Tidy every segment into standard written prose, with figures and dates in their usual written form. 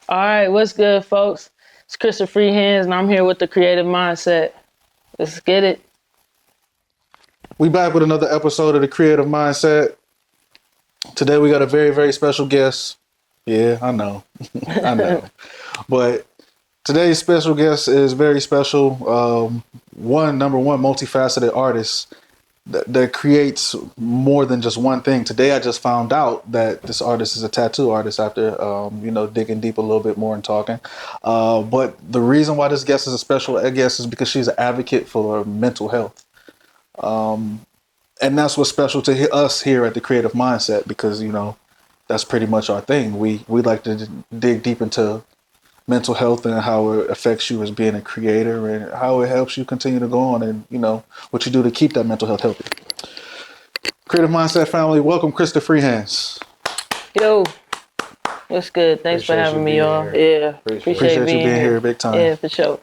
All right, what's good, folks? It's Christa Freehands, and I'm here with the creative mindset. Let's get it. We back with another episode of the Creative Mindset. Today we got a very, very special guest. Yeah, I know. I know. But today's special guest is very special. Number one, multifaceted artist that creates more than just one thing. Today I just found out that this artist is a tattoo artist after, digging deep a little bit more and talking. But the reason why this guest is a special guest is because she's an advocate for mental health. And that's what's special to us here at the Creative Mindset, because that's pretty much our thing. We like to dig deep into mental health and how it affects you as being a creator and how it helps you continue to go on and what you do to keep that mental health healthy. Creative Mindset family, welcome Christa Freehands. Yo, what's good? Thanks for having me, y'all. Yeah, appreciate you being here big time. Yeah, for sure.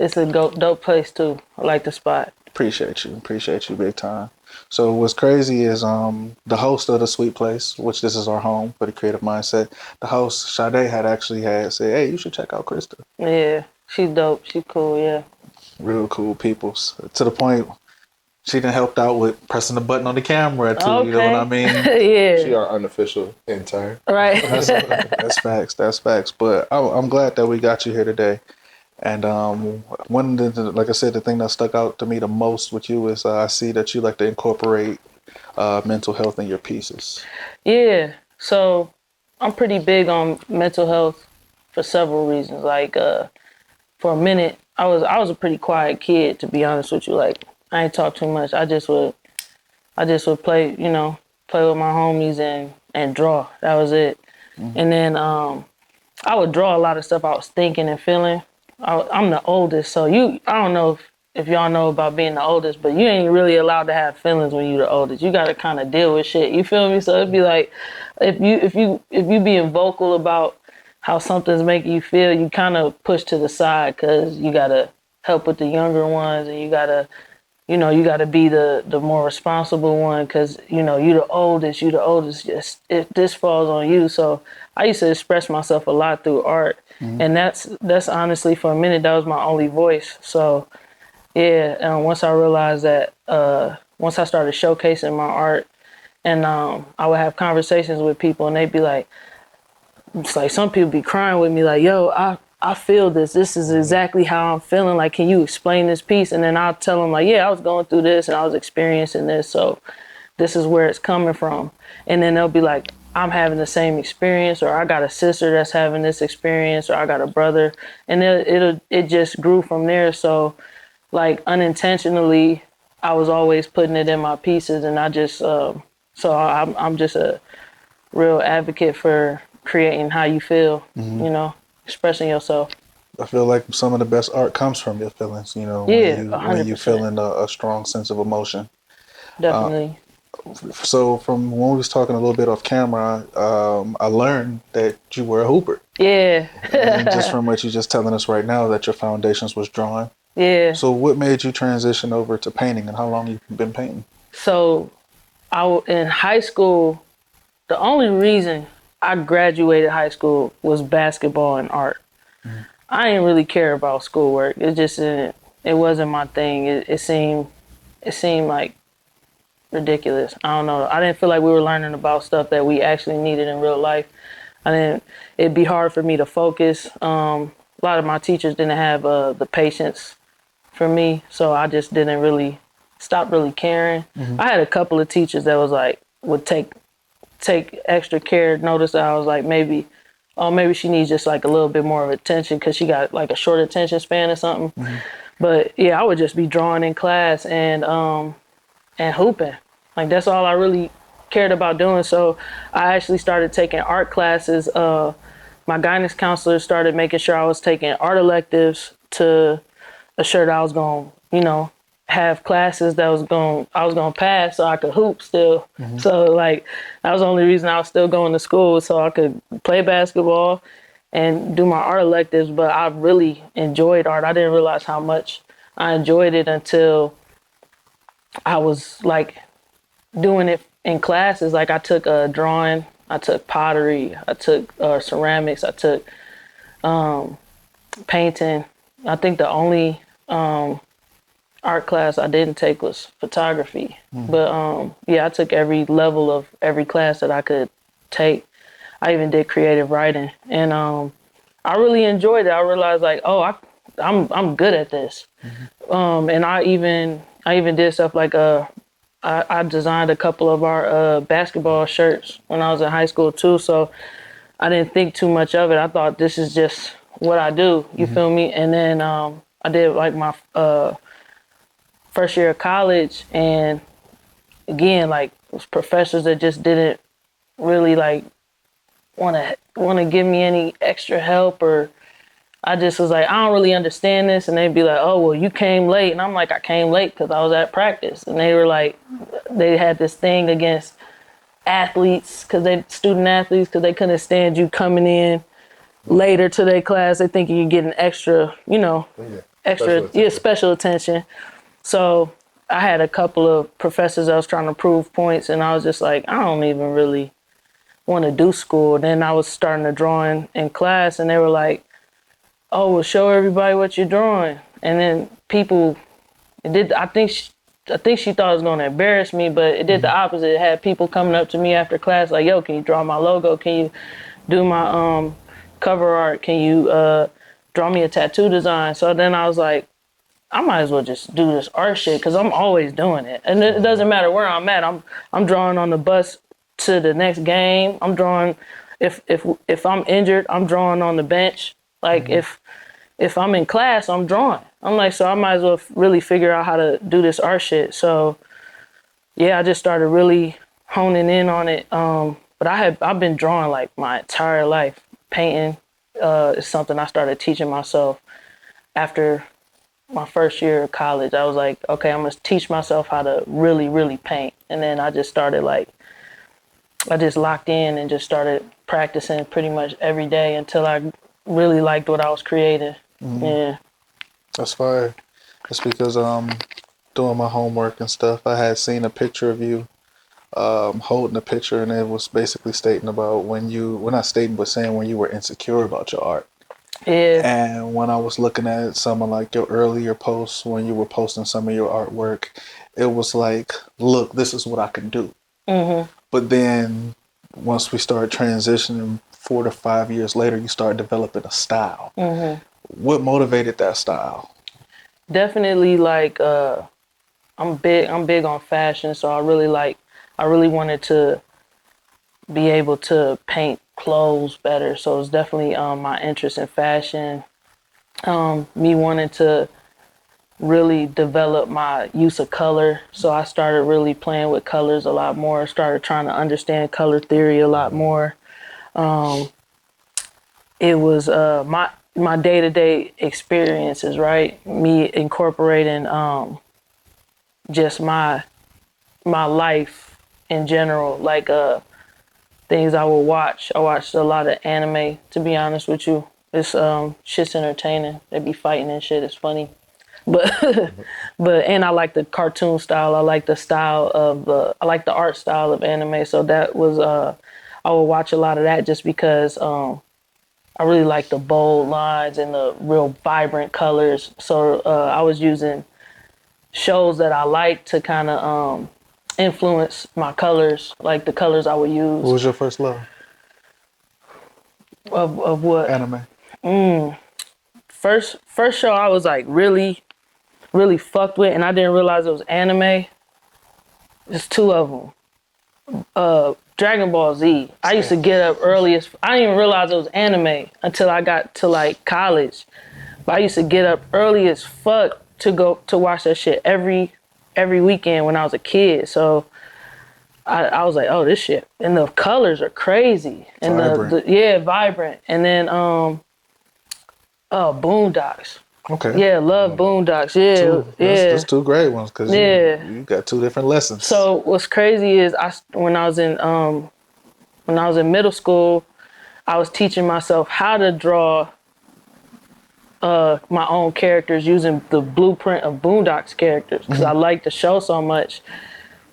It's a dope place too. I like the spot. Appreciate you big time. So what's crazy is the host of the Sweet Place, which this is our home for the Creative Mindset, the host, Sade, had said, hey, you should check out Christa. Yeah, she's dope. She's cool, yeah. Real cool people. To the point, she done helped out with pressing the button on the camera too, okay. You know what I mean? Yeah. She our unofficial intern. Right. That's facts. But I'm glad that we got you here today. And like I said, the thing that stuck out to me the most with you is I see that you like to incorporate mental health in your pieces. Yeah. So I'm pretty big on mental health for several reasons. Like for a minute, I was a pretty quiet kid, to be honest with you. Like I ain't talk too much. I just would play, play with my homies and draw. That was it. Mm-hmm. And then I would draw a lot of stuff I was thinking and feeling. I'm the oldest, so I don't know if y'all know about being the oldest, but you ain't really allowed to have feelings when you the oldest. You got to kind of deal with shit. You feel me? So it'd be like if you being vocal about how something's making you feel, you kind of push to the side because you got to help with the younger ones, and you got to be the more responsible one because you the oldest. Just if this falls on you. So I used to express myself a lot through art. And that's honestly, for a minute, that was my only voice. So, yeah, and once I realized that, once I started showcasing my art, and I would have conversations with people, and they'd be like, it's like some people be crying with me, like, yo, I feel this. This is exactly how I'm feeling. Like, can you explain this piece? And then I'll tell them, like, yeah, I was going through this, and I was experiencing this, so this is where it's coming from. And then they'll be like, I'm having the same experience, or I got a sister that's having this experience, or I got a brother, and it just grew from there. So, like unintentionally, I was always putting it in my pieces, and I just I'm just a real advocate for creating how you feel, expressing yourself. I feel like some of the best art comes from your feelings, when you feeling a strong sense of emotion. Definitely. So from when we was talking a little bit off camera, I learned that you were a hooper. Yeah. And just from what you're just telling us right now, that your foundations was drawing. Yeah. So what made you transition over to painting, and how long you been painting? So in high school, the only reason I graduated high school was basketball and art. Mm. I didn't really care about schoolwork. It wasn't my thing. It seemed like ridiculous. I don't know. I didn't feel like we were learning about stuff that we actually needed in real life. It'd be hard for me to focus. A lot of my teachers didn't have the patience for me, so I just didn't stop really caring. Mm-hmm. I had a couple of teachers that was like, would take extra care, notice that I was like, maybe she needs just like a little bit more of attention because she got like a short attention span or something. Mm-hmm. But yeah, I would just be drawing in class and hooping. Like that's all I really cared about doing. So I actually started taking art classes. My guidance counselor started making sure I was taking art electives to assure that I was going to, have classes that I was going to pass so I could hoop still. Mm-hmm. So like that was the only reason I was still going to school, so I could play basketball and do my art electives. But I really enjoyed art. I didn't realize how much I enjoyed it until I was like doing it in classes. Like I took drawing, I took pottery, I took ceramics, I took painting. I think the only art class I didn't take was photography. But yeah, I took every level of every class that I could take. I even did creative writing, and I really enjoyed it. I realized like, oh, I'm good at this. And I even did stuff like I designed a couple of our basketball shirts when I was in high school too. So I didn't think too much of it. I thought this is just what I do. You feel me? And then I did like my first year of college, and again, like it was professors that just didn't really like want to give me any extra help, or I just was like, I don't really understand this, and they'd be like, oh well, you came late, and I'm like, I came late because I was at practice, and they were like, they had this thing against athletes because they student athletes because they couldn't stand you coming in later to their class. They think you're getting extra, special attention. So I had a couple of professors that was trying to prove points, and I was just like, I don't even really want to do school. Then I was starting to draw in class, and they were like, oh, well, show everybody what you're drawing. And then people, it did. I think she thought it was going to embarrass me, but it did the opposite. It had people coming up to me after class like, yo, can you draw my logo? Can you do my cover art? Can you draw me a tattoo design? So then I was like, I might as well just do this art shit because I'm always doing it. And it doesn't matter where I'm at. I'm drawing on the bus to the next game. I'm drawing if I'm injured, I'm drawing on the bench. Like if I'm in class, I'm drawing. I'm like, so I might as well really figure out how to do this art shit. So yeah, I just started really honing in on it. But I've been drawing like my entire life. Painting is something I started teaching myself after my first year of college. I was like, okay, I'm gonna teach myself how to really, really paint. And then I just started I just locked in and just started practicing pretty much every day until I really liked what I was creating. Yeah. That's fire. That's because doing my homework and stuff, I had seen a picture of you holding a picture, and it was basically stating about not stating, but saying when you were insecure about your art. Yeah. And when I was looking at some of like your earlier posts, when you were posting some of your artwork, it was like, look, this is what I can do. But then once we started transitioning 4 to 5 years later, you start developing a style. What motivated that style? Definitely like I'm big on fashion, so I really wanted to be able to paint clothes better. So it's definitely my interest in fashion. Me wanting to really develop my use of color. So I started really playing with colors a lot more, started trying to understand color theory a lot more. It was my day-to-day experiences, right? Me incorporating just my life in general, like things I will watch. I watched a lot of anime, to be honest with you. It's shit's entertaining. They be fighting and shit. It's funny. But and I like the cartoon style. I like the style of I like the art style of anime. So that was I would watch a lot of that just because I really like the bold lines and the real vibrant colors. So I was using shows that I like to kind of influence my colors, like the colors I would use. What was your first love? Of what? Anime. First show I was like really fucked with, and I didn't realize it was anime. There's two of them. Dragon Ball Z. I used to get up early as I didn't even realize it was anime until I got to like college. But I used to get up early as fuck to go to watch that shit every weekend when I was a kid. So I was like, oh, this shit. And the colors are crazy. And vibrant. Vibrant. And then Boondocks. Okay. Yeah, love Boondocks. Yeah, That's two great ones because you got two different lessons. So what's crazy is when I was in middle school, I was teaching myself how to draw my own characters using the blueprint of Boondocks characters because I liked the show so much.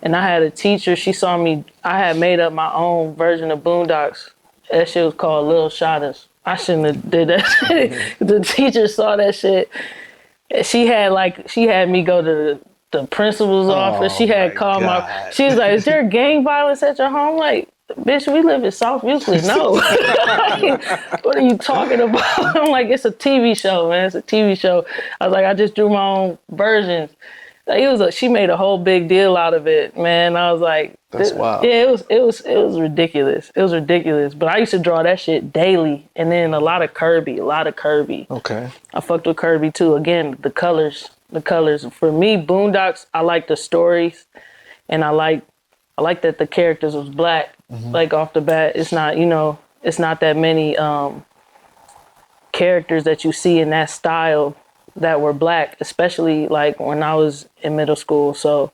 And I had a teacher. She saw me. I had made up my own version of Boondocks. That shit was called Little Shotters. I shouldn't have did that shit. The teacher saw that shit. She had me go to the principal's office. She had called she was like, "Is there gang violence at your home?" Like, bitch, we live in South Euclid. No. What are you talking about? I'm like, it's a TV show, man. It's a TV show. I was like, I just drew my own versions. Like, she made a whole big deal out of it, man. I was like, That's wild. Yeah, it was ridiculous. It was ridiculous. But I used to draw that shit daily, and then a lot of Kirby. Okay. I fucked with Kirby too. Again, the colors. For me, Boondocks, I like the stories, and I like that the characters was black. Like off the bat, it's not that many characters that you see in that style that were black, especially like when I was in middle school. So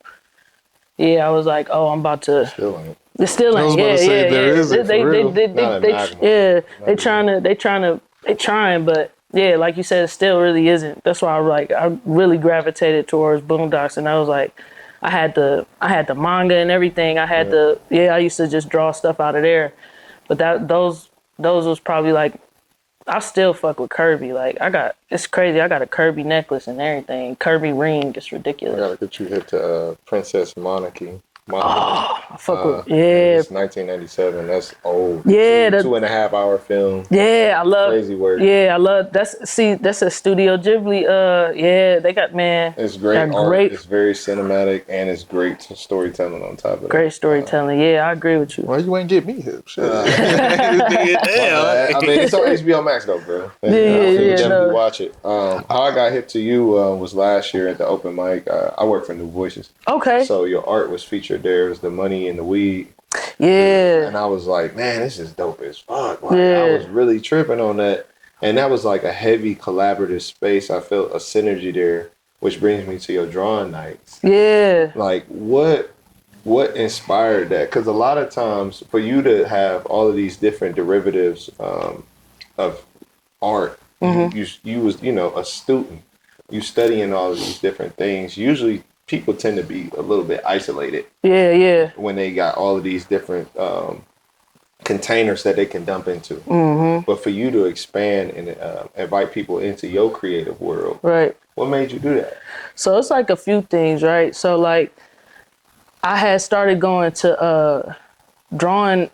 yeah, I was like, oh, I'm about to. Still ain't. It still I was ain't. about to say, there isn't, for real. They trying, but yeah, like you said, it still really isn't. That's why I really gravitated towards Boondocks, and I was like, I had the manga and everything. I used to just draw stuff out of there, but those was probably like, I still fuck with Kirby. Like, it's crazy. I got a Kirby necklace and everything. Kirby ring, it's I ridiculous. gotta get you hip to Princess Monarchy. I fuck with It's 1997. That's old. Yeah, 2.5-hour film. Yeah, I love Crazy work. Yeah, I love that's a Studio Ghibli. Yeah, they got It's great art. It's very cinematic, and it's great storytelling on top of it. Great storytelling. Yeah, I agree with you. Why you ain't get me hip? Shit. I mean, it's on HBO Max though, bro. Yeah. Definitely watch it. How I got hip to you was last year at the open mic. I work for New Voices. Okay. So your art was featured there. It was the money and the weed. Yeah. And I was like, man, this is dope as fuck. Like, I was really tripping on that. And that was like a heavy collaborative space. I felt a synergy there, which brings me to your drawing nights. Yeah. Like, what inspired that? Because a lot of times for you to have all of these different derivatives of art, you was, a student, you studying all of these different things. Usually people tend to be a little bit isolated. Yeah. When they got all of these different containers that they can dump into. But for you to expand and invite people into your creative world, right? What made you do that? So it's like a few things, right? So like, I had started going to drawing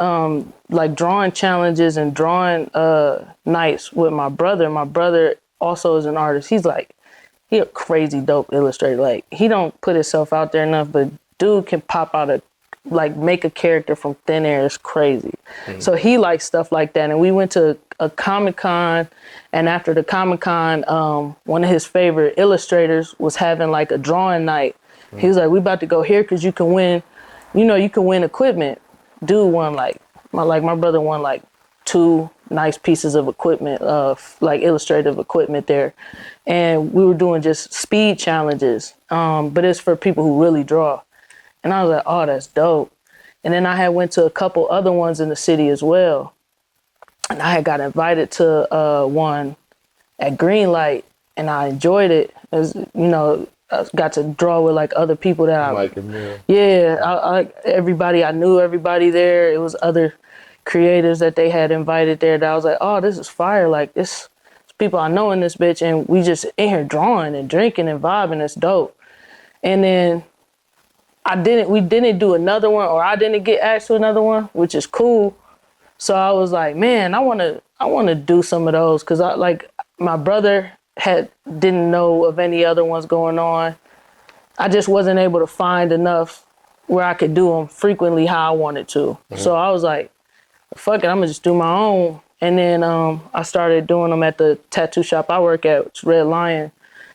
challenges and drawing nights with my brother. My brother also is an artist. He a crazy dope illustrator. Like, he don't put himself out there enough, but dude can pop out make a character from thin air. It's crazy. So he likes stuff like that. And we went to a Comic-Con, and after the Comic-Con, one of his favorite illustrators was having like a drawing night. He was like, we about to go here because you can win, you can win equipment. Dude won my brother won like 2 nice pieces of equipment, like illustrative equipment there. And we were doing just speed challenges, but it's for people who really draw. And I was like, oh, that's dope. And then I had went to a couple other ones in the city as well. And I had got invited to one at Greenlight, and I enjoyed it. As I got to draw with like other people that everybody, I knew everybody there. It was other creators that they had invited there that I was like, oh, this is fire. Like, this people I know in this bitch, and we just in here drawing and drinking and vibing. It's dope. And then we didn't do another one, or I didn't get asked to another one, which is cool. So I was like, man, I want to do some of those, because my brother didn't know of any other ones going on. I just wasn't able to find enough where I could do them frequently how I wanted to. So I was like, fuck it, I'm gonna just do my own. And then I started doing them at the tattoo shop I work at, which is Red Lion.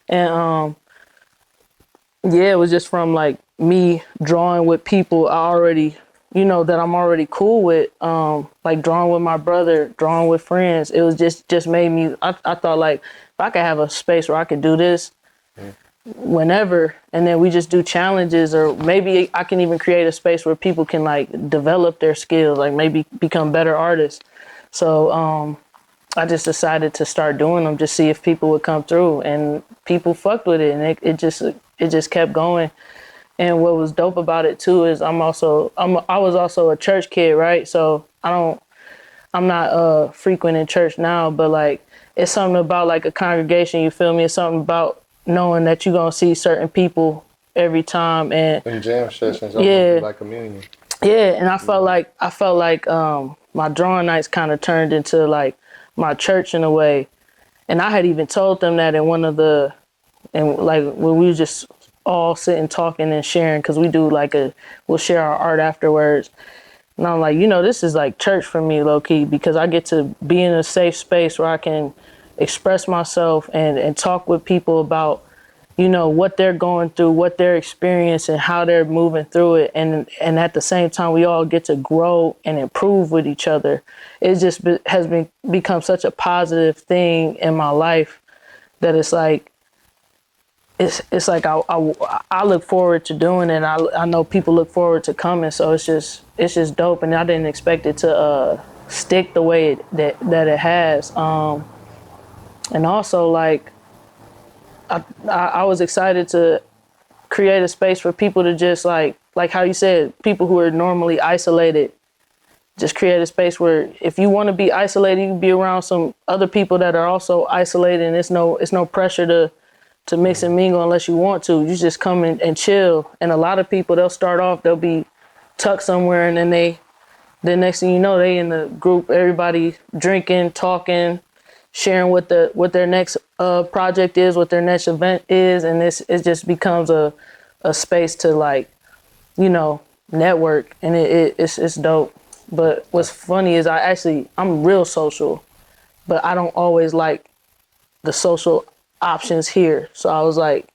And it was just from like me drawing with people that I'm already cool with, like drawing with my brother, drawing with friends. It was just made me, I thought like, if I could have a space where I could do this whenever, and then we just do challenges, or maybe I can even create a space where people can like develop their skills, like maybe become better artists. So I just decided to start doing them, just see if people would come through, and people fucked with it, and it just kept going. And what was dope about it too is I was also a church kid, right? So I frequenting church now, but like it's something about like a congregation, you feel me? It's something about knowing that you're gonna see certain people every time, and jam sessions almost yeah, be like communion. yeah, and I felt like my drawing nights kind of turned into like my church in a way, and I had even told them that in one of the, and like when we were just all sitting talking and sharing, because we do like we'll share our art afterwards. And I'm like, this is like church for me, low key, because I get to be in a safe space where I can express myself and talk with people about, what they're going through, what they're experiencing, how they're moving through it. And at the same time, we all get to grow and improve with each other. It just become such a positive thing in my life that it's like, it's like I look forward to doing it. And I know people look forward to coming, so it's just dope. And I didn't expect it to stick the way that it has. And also like I was excited to create a space for people to just like how you said, people who are normally isolated. Just create a space where if you want to be isolated, you can be around some other people that are also isolated, and it's no pressure to mix and mingle unless you want to. You just come in and chill. And a lot of people, they'll be tucked somewhere, and then next thing you know, they in the group, everybody drinking, talking, sharing what their next project is, what their next event is, and it just becomes a space to like, network, and it's dope. But what's funny is I'm real social, but I don't always like the social options here. So I was like,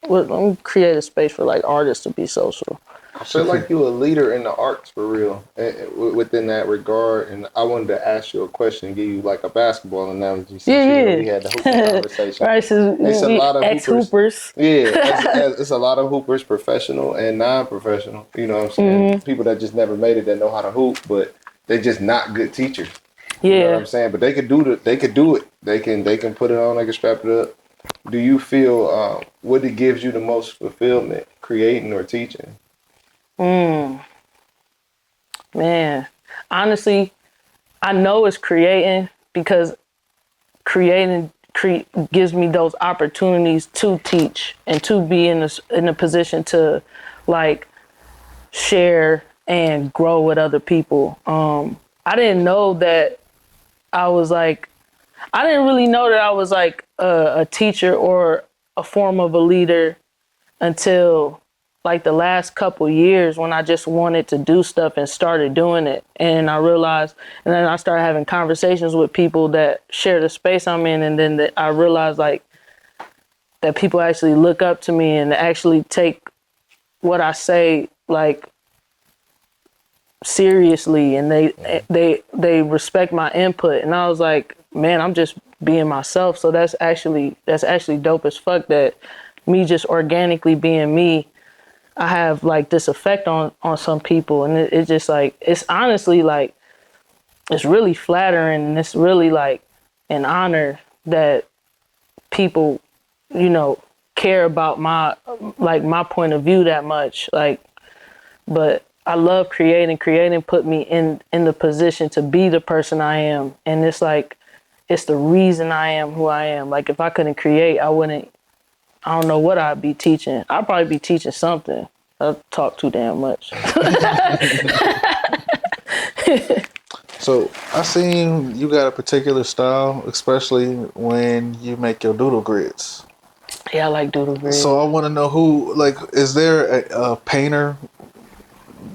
well, let me create a space for like artists to be social. I feel like you're a leader in the arts for real, within that regard. And I wanted to ask you a question, give you like a basketball analogy. Since, Yeah. We had the hooping conversation. Right, so It's a lot of ex-hoopers. Yeah, it's a lot of hoopers, professional and non-professional. You know what I'm saying? Mm-hmm. People that just never made it, that know how to hoop, but they're just not good teachers. Yeah. You know what I'm saying? But they could do it. They can put it on. They can strap it up. Do you feel what it gives you the most fulfillment, creating or teaching? Man, honestly, I know it's creating, because creating gives me those opportunities to teach and to be in a position to like share and grow with other people. I didn't know that I was like, I didn't really know that I was like a teacher or a form of a leader until like the last couple years, when I just wanted to do stuff and started doing it. And I realized, and then I started having conversations with people that share the space I'm in. And then I realized like that people actually look up to me and actually take what I say like seriously, and they respect my input. And I was like, man, I'm just being myself. So that's actually dope as fuck, that me just organically being me, I have like this effect on some people. And it's just like, it's honestly like, it's really flattering, and it's really like an honor that people, care about my point of view that much. Like, but I love creating. Creating put me in the position to be the person I am. And it's like, it's the reason I am who I am. Like, if I couldn't create, I don't know what I'd be teaching. I'd probably be teaching something. I talk too damn much. So I seen you got a particular style, especially when you make your doodle grids. Yeah, I like doodle grid. So I want to know who, like, is there a painter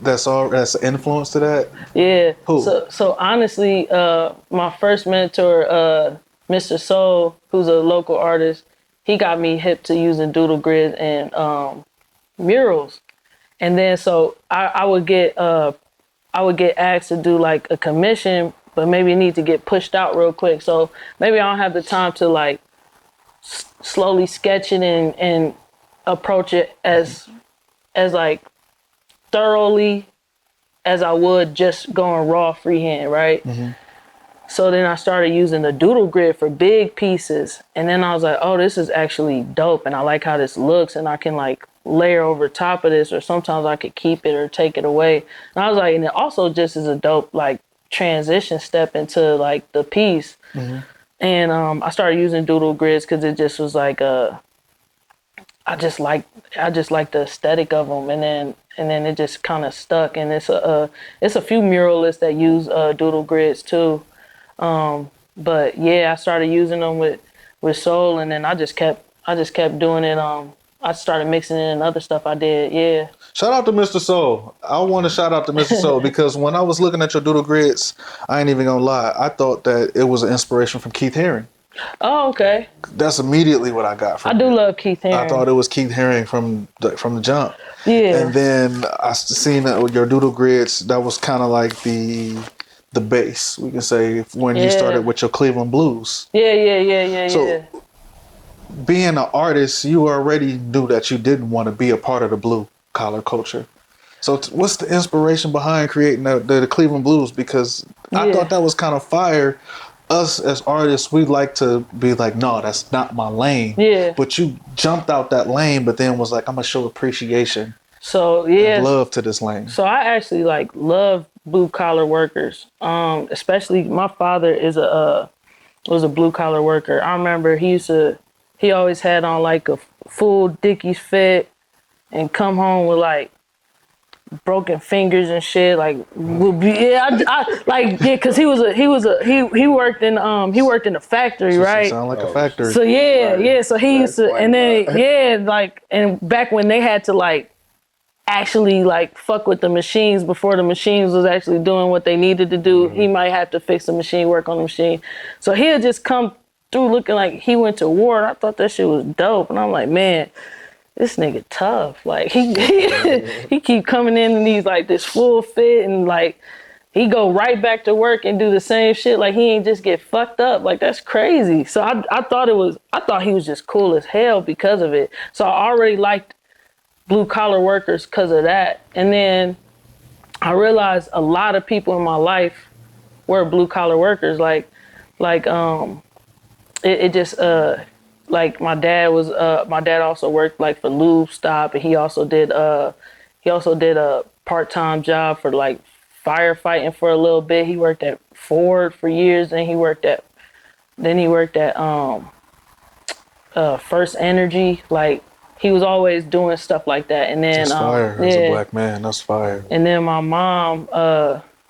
that's influence to that? Yeah. Who? So honestly, my first mentor, Mr. Soul, who's a local artist, he got me hip to using doodle grids and murals. And then so I would get asked to do like a commission, but maybe it need to get pushed out real quick. So maybe I don't have the time to like slowly sketch it and approach it as like thoroughly as I would just going raw freehand, right? Mm-hmm. So then I started using the doodle grid for big pieces. And then I was like, oh, this is actually dope. And I like how this looks, and I can like layer over top of this, or sometimes I could keep it or take it away. And I was like, and it also just is a dope like transition step into like the piece. And I started using doodle grids because it just was like I just like the aesthetic of them, and then it just kind of stuck. And it's a few muralists that use doodle grids too. But yeah, I started using them with soul, and then I just kept doing it. I started mixing it in other stuff I did. Yeah. Shout out to Mr. Soul. I want to shout out to Mr. Soul because when I was looking at your doodle grids, I ain't even gonna lie, I thought that it was an inspiration from Keith Haring. Oh, okay. That's immediately what I got from I do it. love Keith Haring. I thought it was Keith Haring from the jump. Yeah. And then I seen that with your doodle grids, that was kind of like the base, we can say, when you started with your Cleveland blues. Yeah. So being an artist, you already knew that you didn't want to be a part of the blue collar culture. So what's the inspiration behind creating the Cleveland blues? Because I thought that was kind of fire. Us as artists, we like to be like, no, that's not my lane. Yeah. But you jumped out that lane, but then was like, I'm gonna show appreciation. So yeah, and love to this lane. So I actually like love blue collar workers. Especially my father was a blue collar worker. I remember he always had on like a full Dickies fit and come home with like broken fingers and shit. Like would be because he worked in the factory, right? Sound like a factory. So yeah. So he used to, and then and back when they had to like actually like fuck with the machines before the machines was actually doing what they needed to do. He might have to fix the machine, work on the machine. So he'll just come through looking like he went to war. And I thought that shit was dope. And I'm like, man, this nigga tough. Like he keep coming in these like this full fit and like he go right back to work and do the same shit. Like he ain't just get fucked up. Like that's crazy. So I thought he was just cool as hell because of it. So I already liked blue collar workers because of that. And then I realized a lot of people in my life were blue collar workers. Like it just like my dad also worked like for Lube Stop, and he also did a part-time job for like firefighting for a little bit. He worked at Ford for years, and he worked at First Energy. Like he was always doing stuff like that. And then that's fire. As a black man, that's fire. And then my mom,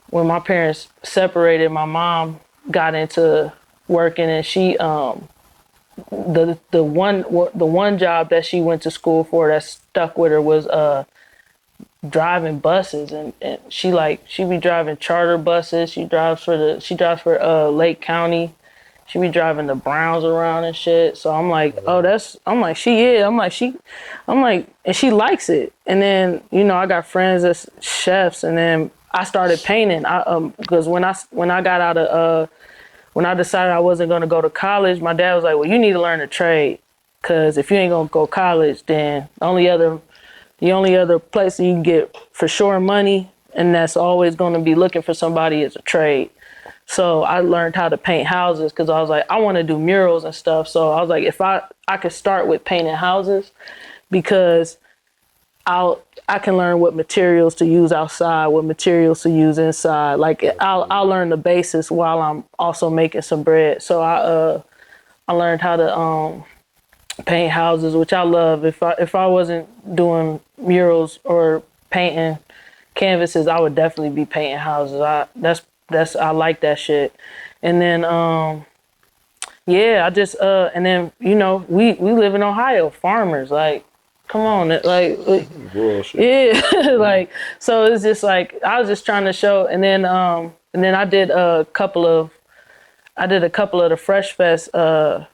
when my parents separated, my mom got into working, and she the one job that she went to school for that stuck with her was driving buses, and she be driving charter buses. She drives for Lake County. She be driving the Browns around and shit. So I'm like, and she likes it. And then, I got friends that's chefs, and then I started painting. Because when I got out of, when I decided I wasn't going to go to college, my dad was like, well, you need to learn a trade. Because if you ain't going to go to college, then the only other place you can get for sure money, and that's always going to be looking for somebody, is a trade. So I learned how to paint houses because I was like, I want to do murals and stuff. So I was like, if I could start with painting houses, because I can learn what materials to use outside, what materials to use inside. Like I'll learn the basis while I'm also making some bread. So I learned how to paint houses, which I love. If I wasn't doing murals or painting canvases, I would definitely be painting houses. I like that shit. And then I just and then we live in Ohio, farmers, like come on, like yeah. Like so it's just like I was just trying to show. And then I did a couple of the Fresh Fest I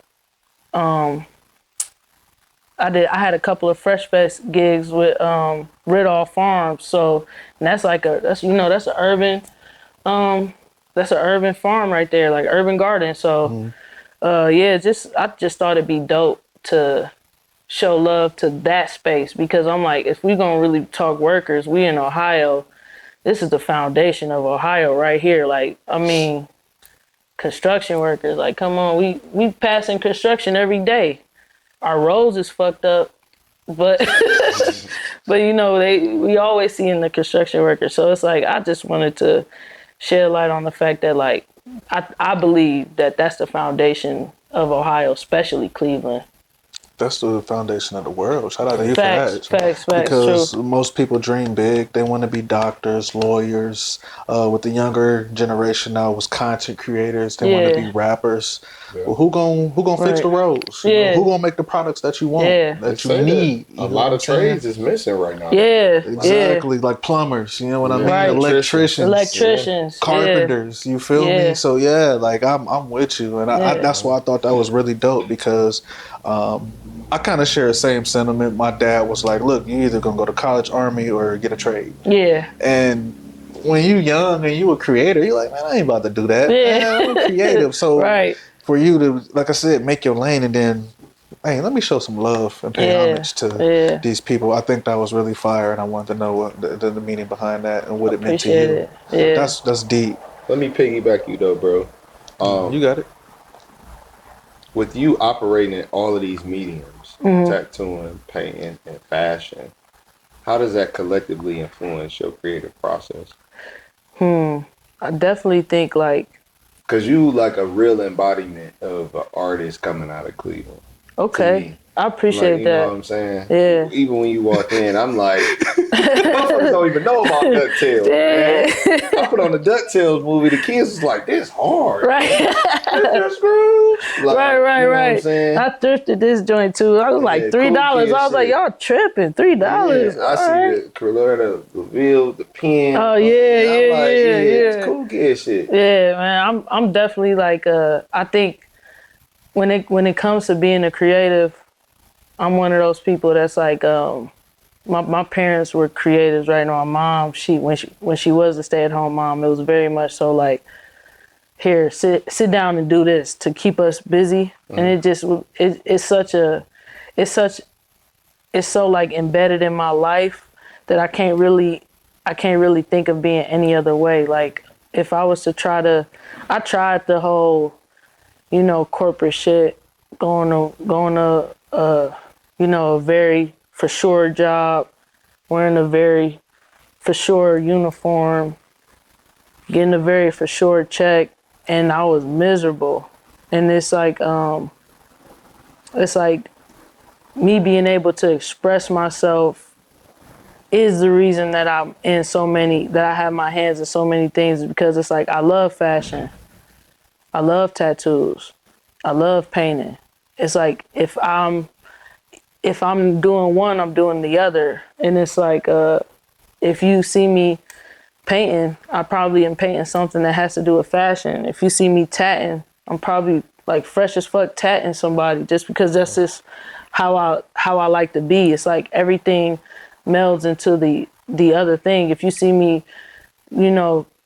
had a couple of Fresh Fest gigs with Ridall Farms. So and that's an urban farm right there, like urban garden. So I just thought it'd be dope to show love to that space, because I'm like, if we gonna really talk workers, we in Ohio, this is the foundation of Ohio right here. Like, I mean, construction workers, like, come on, we passing construction every day. Our roads is fucked up, but but we always see in the construction workers. So it's like I just wanted to shed light on the fact that like I believe that that's the foundation of Ohio, especially Cleveland. That's the foundation of the world. Shout out to you for Facts, that. facts, facts, true. Because most people dream big. They want to be doctors, lawyers. With the younger generation now, was content creators. They want to be Yeah, rappers. Yeah. Well, who gonna fix right. the roads? You know, Yeah, who gonna make the products that you want, yeah, They that you say that need? a You know lot what I'm of saying? trades is missing right now. yeah, yeah. Exactly, like plumbers. You know what I Yeah. mean? Right. Electricians, Yeah. Electricians. Yeah, carpenters. You feel me? yeah, So yeah, like I'm with you, and yeah, that's why I thought that was really dope because I kind of share the same sentiment. My dad was like, "Look, you either gonna go to college, army, or get a trade." yeah, And when you young and you a creator, you're like, "Man, I ain't about to do that, man. I'm a yeah. creative." So Right. for you to, like I said, make your lane and then, hey, let me show some love and pay Yeah, homage to yeah. these people. I think that was really fire, and I wanted to know what the meaning behind that and what it meant to Appreciate you. it. Yeah. That's deep. Let me piggyback you though, bro. You got it. With you operating in all of these mediums, Mm-hmm. tattooing, painting, and fashion, how does that collectively influence your creative process? I definitely think like, Because you like a real embodiment of an artist coming out of Cleveland. To okay, me. I Like, appreciate you know what that. I'm saying? Yeah. Even when you walk in, I'm like, motherfuckers don't even know about DuckTales, man. I put on the DuckTales movie, the kids was like, this hard. Right. Mr. Scrooge. Like, Right, you know what I'm right. saying? I thrifted this joint too. I was like Yeah, $3. cool kid I was like, shit. y'all tripping, $3. Yeah, I see the Corletta, the wheel, the pen. Oh yeah, I'm yeah, like, yeah, it's yeah. cool kid shit. Yeah, man. I'm definitely like I think when it comes to being a creative, I'm one of those people that's like my parents were creatives, right? Now my mom, when she was a stay-at-home mom, it was very much so like, here, sit down and do this to keep us busy. And it just it's so like embedded in my life that I can't really think of being any other way. Like if I was to I tried the whole, corporate shit, going to a very for sure job, wearing a very for sure uniform, getting a very for sure check, and I was miserable. And it's like me being able to express myself is the reason that I have my hands in so many things, because it's like I love fashion. I love tattoos. I love painting. It's like if I'm doing one, I'm doing the other. And it's like if you see me painting, I probably am painting something that has to do with fashion. If you see me tatting, I'm probably like fresh as fuck tatting somebody, just because that's just how I like to be. It's like everything melds into the other thing. If you see me,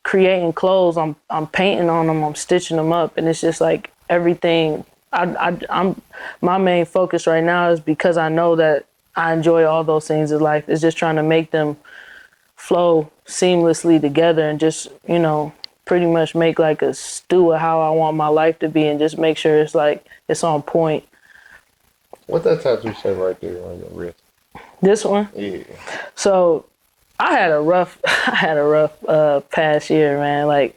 creating clothes, I'm painting on them, I'm stitching them up, and it's just like everything. I'm my main focus right now is because I know that I enjoy all those things in life. It's just trying to make them flow seamlessly together and just, pretty much make like a stew of how I want my life to be, and just make sure it's like it's on point. What that tattoo say right there on your wrist? This one? Yeah. So I had a rough past year, man. Like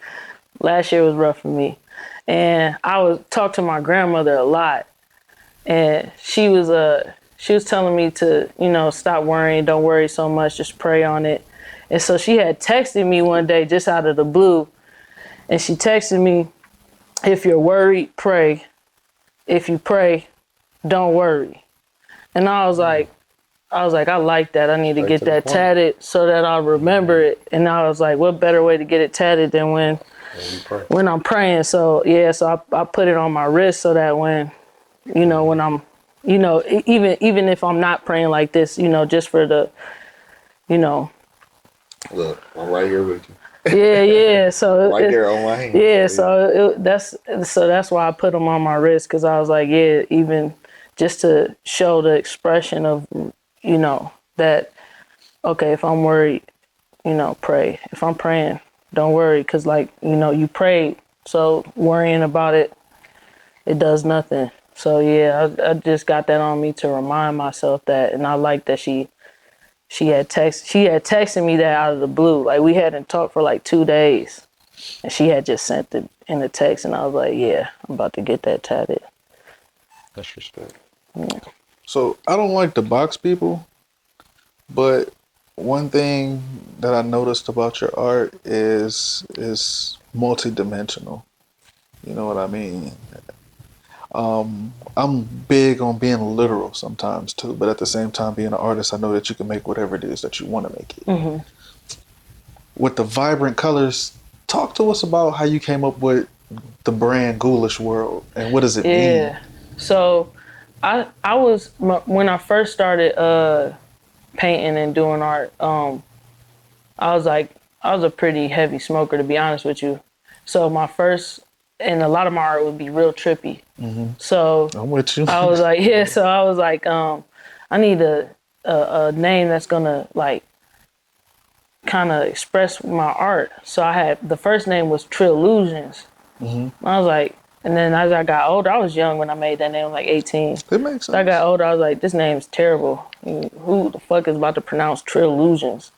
last year was rough for me. And I was talk to my grandmother a lot. And she was telling me to, stop worrying, don't worry so much, just pray on it. And so she had texted me one day just out of the blue. And she texted me, if you're worried, pray. If you pray, don't worry. And I was like, I like that. I need to get that tatted so that I'll remember it. And I was like, what better way to get it tatted than when I'm praying? So yeah, so I put it on my wrist so that when I'm, even if I'm not praying like this, just for the, Look, I'm right here with you. yeah. So Right there on my hand. yeah, so that's why I put them on my wrist, because I was like, yeah, even just to show the expression of, that, okay, if I'm worried, pray. If I'm praying, don't worry, because like, you prayed, so worrying about it does nothing. So yeah, I just got that on me to remind myself that, and I like that she had texted me that out of the blue. Like we hadn't talked for like 2 days. And she had just sent it in a text, and I was like, yeah, I'm about to get that tatted. That's respect. So I don't like to box people, but one thing that I noticed about your art is multidimensional. You know what I mean? I'm big on being literal sometimes too, but at the same time, being an artist, I know that you can make whatever it is that you want to make it. Mm-hmm. With the vibrant colors, talk to us about how you came up with the brand Ghoulish World and what does it mean? Yeah. So I was when I first started painting and doing art. I was like I was a pretty heavy smoker, to be honest with you. So my first and a lot of my art would be real trippy. Mm-hmm. So I'm with you. I was like, yeah. So I was like, I need a name that's gonna like kind of express my art. So I had the first name was Trillusions. Mm-hmm. I was like, and then as I got older, I was young when I made that name, I was like 18. It makes So I got sense. older, I was like, this name's terrible. Who the fuck is about to pronounce Trillusions?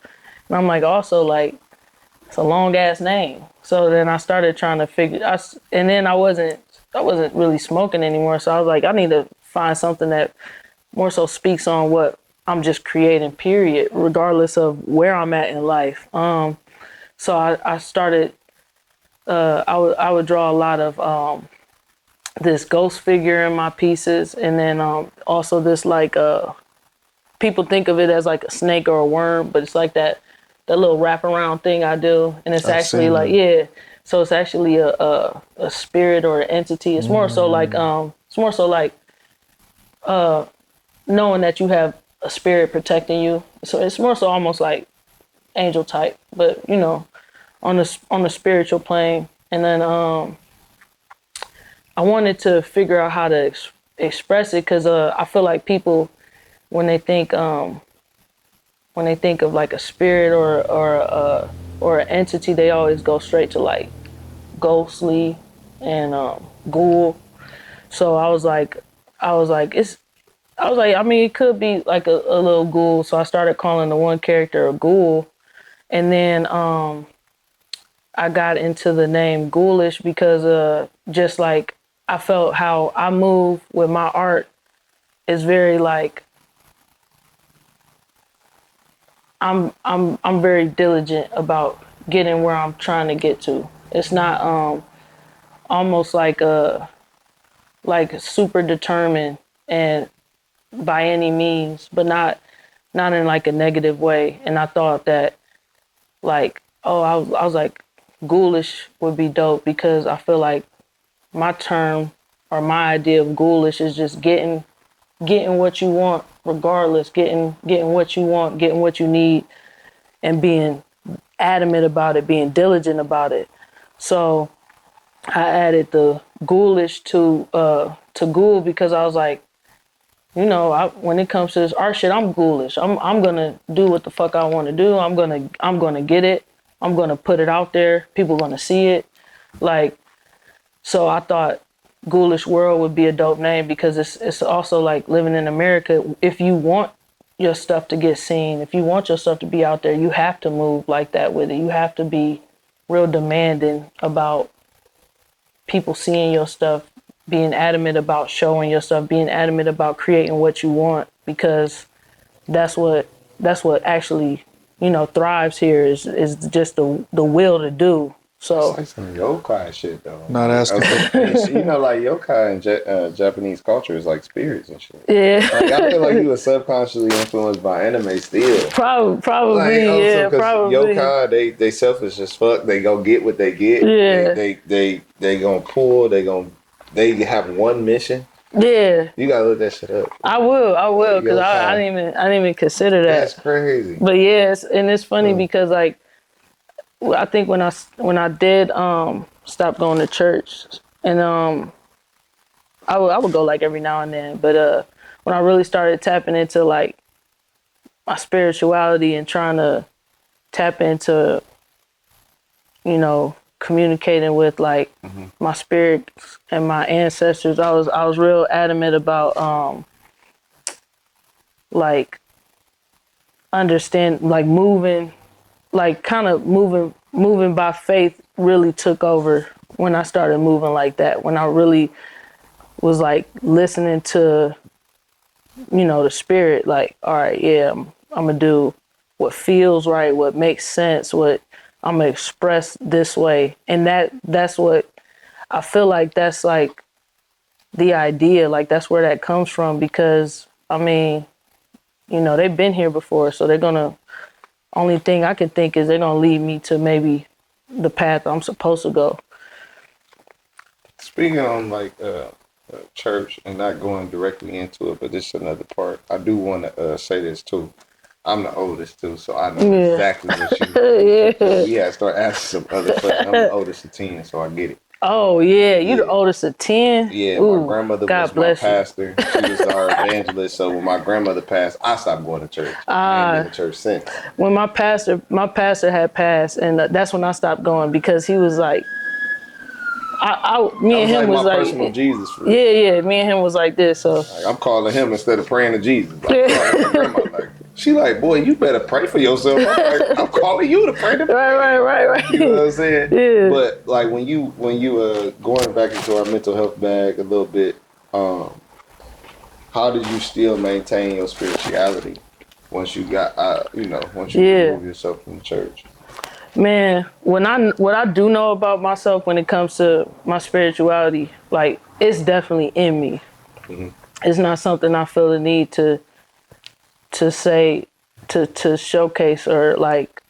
And I'm like, also like, it's a long ass name. So then I started trying to and then I wasn't really smoking anymore. So I was like, I need to find something that more so speaks on what I'm just creating, period, regardless of where I'm at in life. So I started. I would draw a lot of this ghost figure in my pieces, and then also this like people think of it as like a snake or a worm, but it's like that little wraparound thing I do, and it's I've actually seen like that. yeah. So it's actually a spirit or an entity. It's more so like knowing that you have a spirit protecting you. So it's more so almost like angel type, but you know, on the spiritual plane. And then I wanted to figure out how to express it because I feel like people when they think of like a spirit or an entity, they always go straight to like ghostly and ghoul. So I mean, it could be like a little ghoul. So I started calling the one character a ghoul. And then I got into the name ghoulish because just like I felt how I move with my art is very like I'm very diligent about getting where I'm trying to get to. It's not almost like super determined and by any means, but not in like a negative way. And I thought that like I was like ghoulish would be dope because I feel like my term or my idea of ghoulish is just getting what you want regardless, getting what you want, getting what you need, and being adamant about it, being diligent about it. So I added the ghoulish to ghoul because I was like, you know, when it comes to this art shit, I'm ghoulish. I'm gonna do what the fuck I want to do. I'm gonna get it. I'm gonna put it out there. People gonna see it. Like, so I thought Ghoulish World would be a dope name because it's also like living in America. If you want your stuff to get seen, if you want your stuff to be out there, you have to move like that with it. You have to be real demanding about people seeing your stuff, being adamant about showing your stuff, being adamant about creating what you want because that's what actually, you know, thrives here is just the will to do. That's So like some yokai shit, though. Not Like, asking for you know, like yokai in Japanese culture is like spirits and shit. yeah. Like, I feel like you were subconsciously influenced by anime still. Like, Probably, also, yeah, because probably. yokai, they selfish as fuck. They go get what they get. Yeah, They gonna pull. They have one mission. yeah. You gotta look that shit up. I will, cause Yokai. I didn't even consider That's that. crazy. But yeah, and it's funny Mm. because like I think when I did stop going to church and I would go like every now and then, but when I really started tapping into like my spirituality and trying to tap into, you know, communicating with like my spirit and my ancestors, I was real adamant about like understand like moving like kind of moving by faith really took over when I started moving like that. When I really was like listening to, the spirit, like, all right, yeah, I'm gonna do what feels right, what makes sense, what I'm gonna express this way. And that's what I feel like that's like the idea, like that's where that comes from, because I mean, they've been here before, so they're gonna, only thing I can think is they're gonna lead me to maybe the path I'm supposed to go. Speaking on like church and not going directly into it, but this is another part. I do want to say this too. I'm the oldest too, so I know exactly what you. Yeah. We had to start asking some other questions. I'm the oldest of 10, so I get it. Oh yeah, you the oldest of 10? Yeah, Ooh, my grandmother God was my bless you. pastor. She was our evangelist. So when my grandmother passed, I stopped going to church. I ain't been to church since. When my pastor had passed, and that's when I stopped going, because he was like, me and him was my like, personal Jesus for real. Yeah, me and him was like this. So like, I'm calling him instead of praying to Jesus. I'm calling my grandma. Like, she like, boy, you better pray for yourself. I'm like, I'm calling you to pray to me. Right. You know what I'm saying? Yeah. But like when you going back into our mental health bag a little bit, how did you still maintain your spirituality once you got once you remove yourself from the church? Man, what I do know about myself when it comes to my spirituality, like, it's definitely in me. Mm-hmm. It's not something I feel the need to say, to showcase, or like,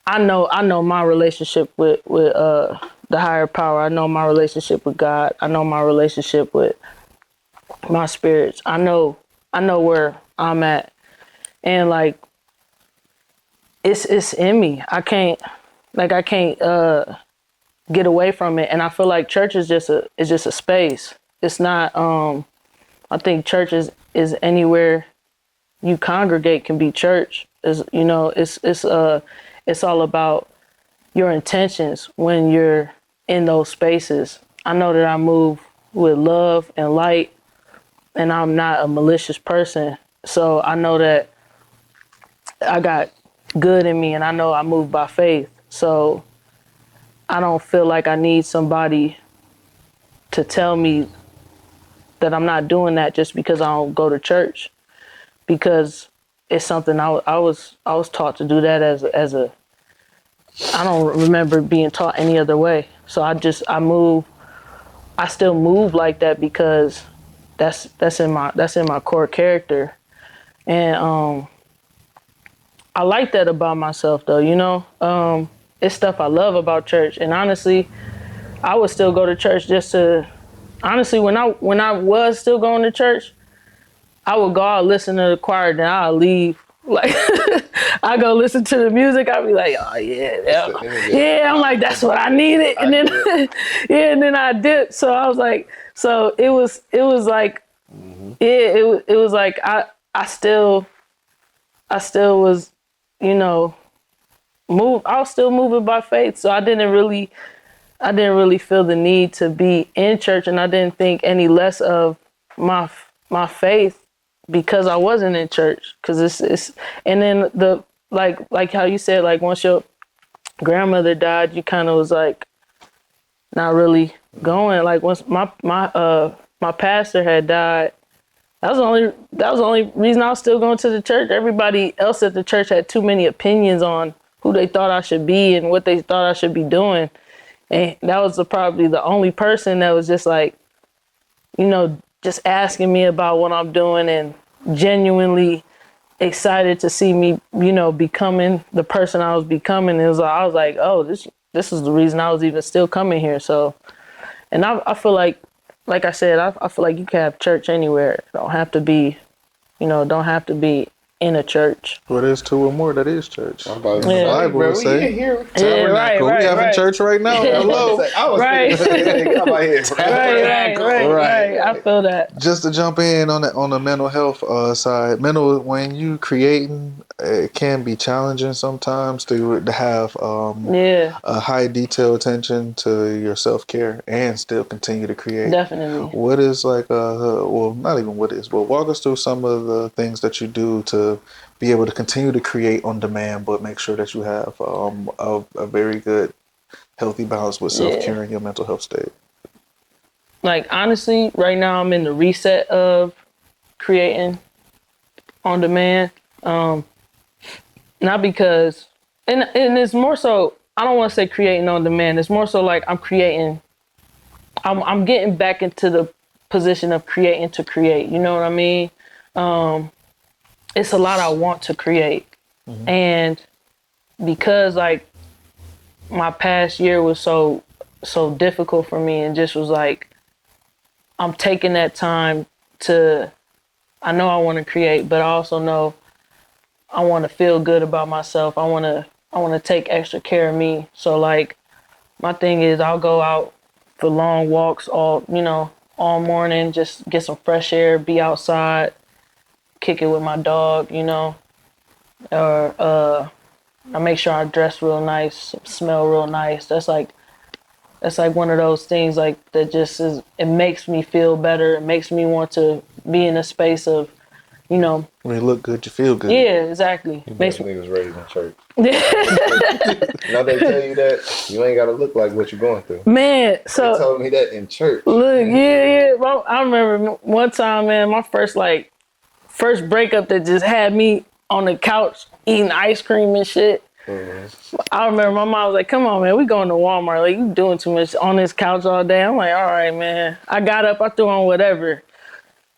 I know my relationship with the higher power. I know my relationship with God. I know my relationship with my spirits. I know where I'm at, and like, it's in me. I can't get away from it. And I feel like church is just a space. It's not. I think church is anywhere you congregate can be church. It's all about your intentions when you're in those spaces. I know that I move with love and light, and I'm not a malicious person. So I know that I got good in me, and I know I move by faith. So I don't feel like I need somebody to tell me that I'm not doing that just because I don't go to church, because it's something I was taught to do that as a I don't remember being taught any other way. So I still move like that, because that's in my core character. And I like that about myself, though. It's stuff I love about church, and honestly, I would still go to church just to, honestly, when I was still going to church, I would go out, listen to the choir, then I'll leave. Like, I go listen to the music. I'll be like, oh yeah. I'm like, that's what I needed. And then, and then I did. So I was like, so it was like, it was like, I still was, I was still moving by faith. So I didn't really feel the need to be in church, and I didn't think any less of my faith because I wasn't in church. Because it's and then the like how you said, like, once your grandmother died, you kind of was like not really going. Like, once my pastor had died, that was the only reason I was still going to the church. Everybody else at the church had too many opinions on who they thought I should be and what they thought I should be doing. And that was probably the only person that was just like, just asking me about what I'm doing and genuinely excited to see me, becoming the person I was becoming. I was like, oh, this is the reason I was even still coming here. So, and I feel like I said, I feel like you can have church anywhere. It don't have to be in a church. Well, there's two or more that is church. I'm about to The say, Bible bro, would say. Here. Tabernacle. We having church right now. Hello. I was Right. thinking, come out here. Right. I feel that. Just to jump in on the mental health side, when you creating, it can be challenging sometimes to have Yeah, a high detail attention to your self care and still continue to create. definitely. What is like well, not even what is, but walk us through some of the things that you do to be able to continue to create on demand, but make sure that you have a very good healthy balance with self Yeah. care and your mental health state. Like, honestly, right now I'm in the reset of creating on demand. Not because, and it's more so, I don't want to say creating on demand. It's more so like I'm getting back into the position of creating to create. You know what I mean? It's a lot I want to create. And because like my past year was so difficult for me, and just was like, I'm taking that time to, I know I want to create, but I also know I want to feel good about myself. I want to take extra care of me. So like my thing is I'll go out for long walks all morning, just get some fresh air, be outside, kick it with my dog, or I make sure I dress real nice, smell real nice. That's like one of those things like that just is, it makes me feel better. It makes me want to be in a space of, When you look good, you feel good. yeah, exactly. You Makes definitely was raised in church. Now they tell you that you ain't gotta look like what you're going through. Man, They so told me that in church. look, yeah. I remember one time, man, my first breakup that just had me on the couch eating ice cream and shit. I remember my mom was like, "Come on, man, we going to Walmart. Like, you doing too much on this couch all day." I'm like, "All right, man." I got up, I threw on whatever.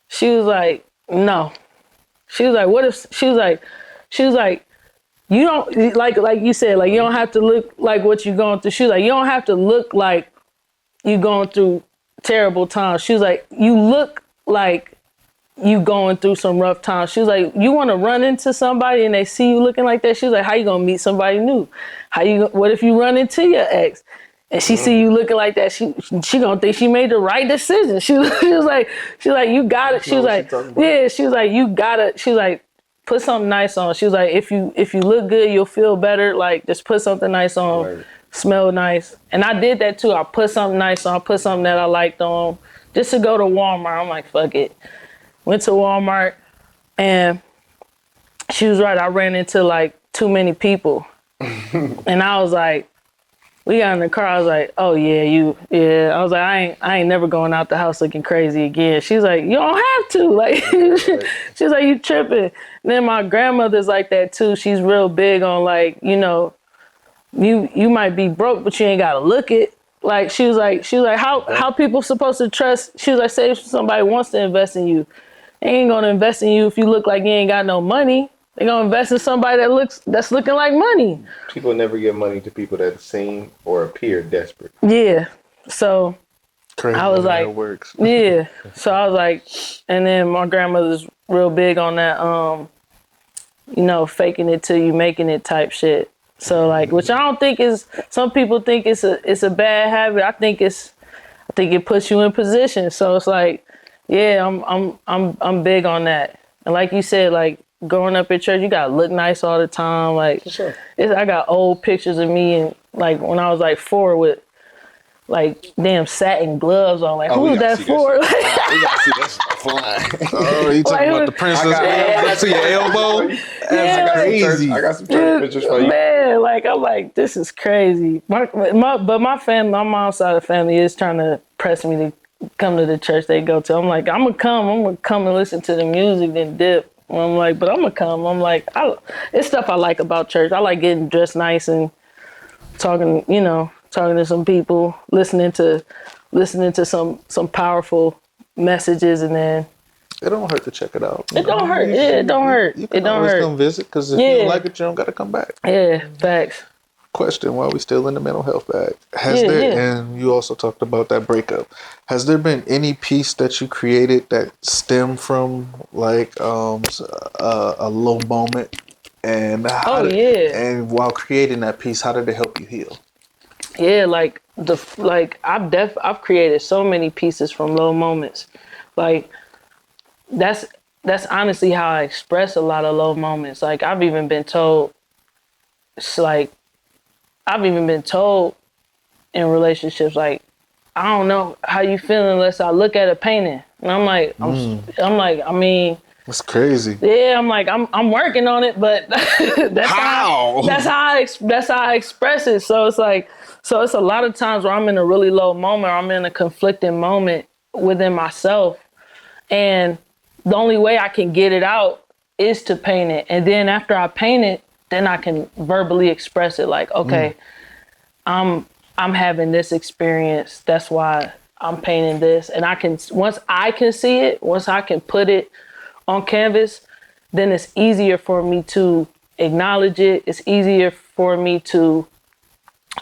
She was like, "No." She was like, "What if?" She was like, "You don't like you said, like you don't have to look like what you're going through." She was like, "You don't have to look like you going through terrible times." She was like, "You look like you going through some rough times." She was like, "You want to run into somebody and they see you looking like that?" She was like, "How you gonna meet somebody new? What if you run into your ex and she see you looking like that? She gonna think she made the right decision." She was like, "You got it." She was like, "Yeah." She was like, "You gotta." She was like, "Put something nice on." She was like, if you look good, you'll feel better. Like, just put something nice on, Right. smell nice." And I did that too. I put something nice on. I put something that I liked on, just to go to Walmart. I'm like, fuck it. Went to Walmart, and she was right. I ran into like too many people, and I was like, we got in the car. I was like, "Oh yeah, yeah." I was like, I ain't never going out the house looking crazy again. She's like, "You don't have to." Like, she's like, "You tripping?" And then my grandmother's like that too. She's real big on like, you might be broke, but you ain't gotta look it. Like, she was like, how people supposed to trust? She was like, say if somebody wants to invest in you, they ain't gonna invest in you if you look like you ain't got no money. They gonna invest in somebody that's looking like money. People never give money to people that seem or appear desperate. Yeah. So Crazy I was how that like, works. yeah. So I was like, and then my grandmother's real big on that, faking it till you making it type shit. So like, which I don't think is, some people think it's a bad habit. I think it puts you in position. So it's like, yeah, I'm big on that. And like you said, like growing up at church, you gotta look nice all the time. Like, Sure. I got old pictures of me and like when I was like 4 with like damn satin gloves on. Like, Oh, we who's gotta that see for? We gotta see this flying. Oh, you talking about the princess up to your elbow? Yeah, That's crazy. I got some church pictures for you. Man, like I'm like, this is crazy. But my family, my mom's side of the family is trying to press me to come to the church they go to. I'm like, I'm gonna come and listen to the music, then dip. I'm like, but I'm gonna come. I'm like, it's stuff I like about church. I like getting dressed nice and talking to some people, listening to some powerful messages, and then It don't hurt to check it out. it don't hurt. Yeah, it don't hurt. You It can don't always hurt. come visit because if you Yeah. don't like it, you don't got to come back. Yeah, facts. Question: while we still in the mental health bag, has Yeah, there? yeah. And you also talked about that breakup. Has there been any piece that you created that stemmed from like a low moment? And and while creating that piece, how did it help you heal? Yeah, like I've created so many pieces from low moments. Like that's that's honestly how I express a lot of low moments. Like I've even been told, it's like I've even been told in relationships, like, I don't know how you feel unless I look at a painting. And I'm like, I'm like, I mean, That's crazy. yeah, I'm like, I'm working on it, but How? That's how I express it. So it's like, so it's a lot of times where I'm in a really low moment, or I'm in a conflicting moment within myself, and the only way I can get it out is to paint it. And then after I paint it, then I can verbally express it. Like, okay, I'm having this experience. That's why I'm painting this. And once I can see it, once I can put it on canvas, then it's easier for me to acknowledge it. It's easier for me to